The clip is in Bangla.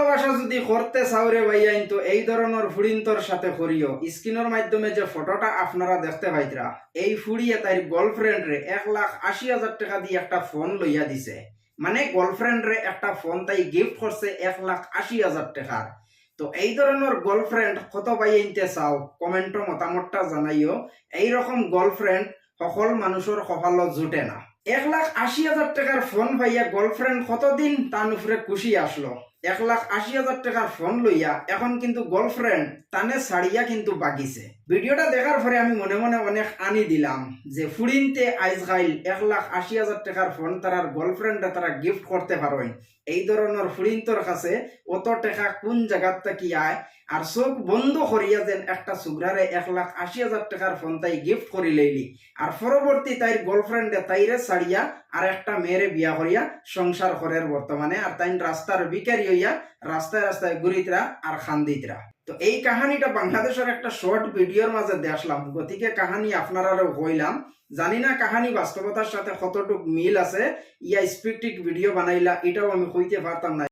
ভালোবাসা যদি করতে চাওরে ভাইয়াইন তো এই ধরনের ফুড়িন্তর সাথে করিও। স্ক্রিনের মাধ্যমে যে ফটোটা আপনারা দেখতে পাইতরা, এই ফুড়িয়ে তাই গার্লফ্রেন্ড রে 1,80,000 টাকা দিয়ে একটা ফোন লইয়া দিছে। মানে গার্লফ্রেন্ড রে একটা ফোন তাই গিফট করছে 1,80,000 টাকার। তো এই ধরনের গার্লফ্রেন্ড কত ভাইয়াইনতে চাও, কমেন্টে মতামতটা জানাইও। এইরকম গার্লফ্রেন্ড সকল মানুষের কপালও জুটে না। 1,80,000 টাকার ফোন ভাইয়া গার্লফ্রেন্ড কতদিন তার উপরে খুশি আসলো। 1,80,000 টাকার ফোন লইয়া এখন কিন্তু গার্লফ্রেন্ড তানে ছাড়িয়া কিন্তু বাগিছে। ভিডিওটা দেখার পরে আমি মনে মনে অনেক আনি দিলাম যে ফুড়িনতে আইজকাইল 1,80,000 টাকার ফোন তার গার্লফ্রেন্ডে তারা গিফট করতে পারেন। এই ধরনের ফুড়িন্তর কাছে অত টাকা কোন জায়গার থেকে আয়, আর চোখ বন্ধ করিয়া যেন একটা সুগ্রারে 1,80,000 টাকার ফোন তাই গিফট করি লইলি, আর পরবর্তী তাই গার্লফ্রেন্ডে তাইরে ছাড়িয়া আর একটা মেয়েরে বিয়া করিয়া সংসার করের বর্তমানে। আর তাই রাস্তার বিকারি হইয়া রাস্তায় রাস্তায় ঘুরিতরা আর খান্দিতরা। তো এই কাহানিটা বাংলাদেশের একটা শর্ট ভিডিওর মাঝে দেখলাম, গতিকে কাহানি আপনারাও কইলাম। জানি না কাহানি বাস্তবতার সাথে কতটুক মিল আছে, ইয়া স্পিকটিক ভিডিও বানাইলা এটাও আমি কইতে পারতাম না।